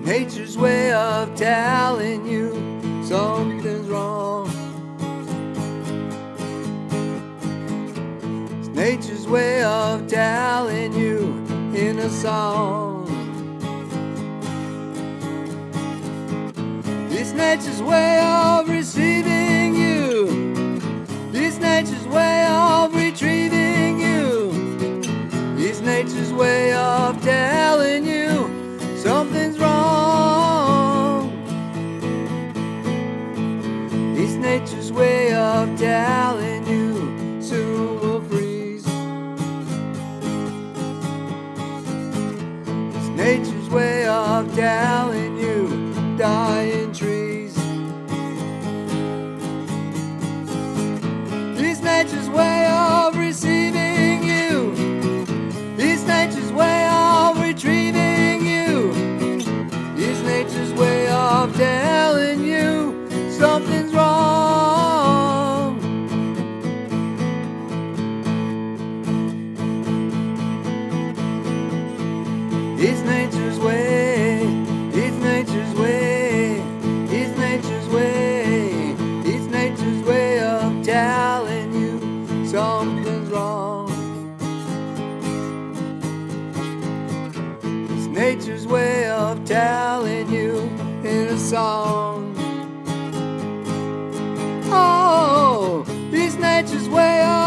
nature's way of telling you something's wrong. It's nature's way of telling you in a song. It's nature's way of receiving you. It's nature's way of retrieving you. It's nature's way of telling you something's wrong. It's nature's way of telling you soon we'll freeze. It's nature's way of telling you dying trees. It's nature's way of receiving you. It's nature's way of retrieving you. It's nature's way of telling you something's wrong. It's nature's way. It's nature's way. It's nature's way. It's nature's way of telling you something's wrong. It's nature's way of telling you in a song. Oh, it's nature's way of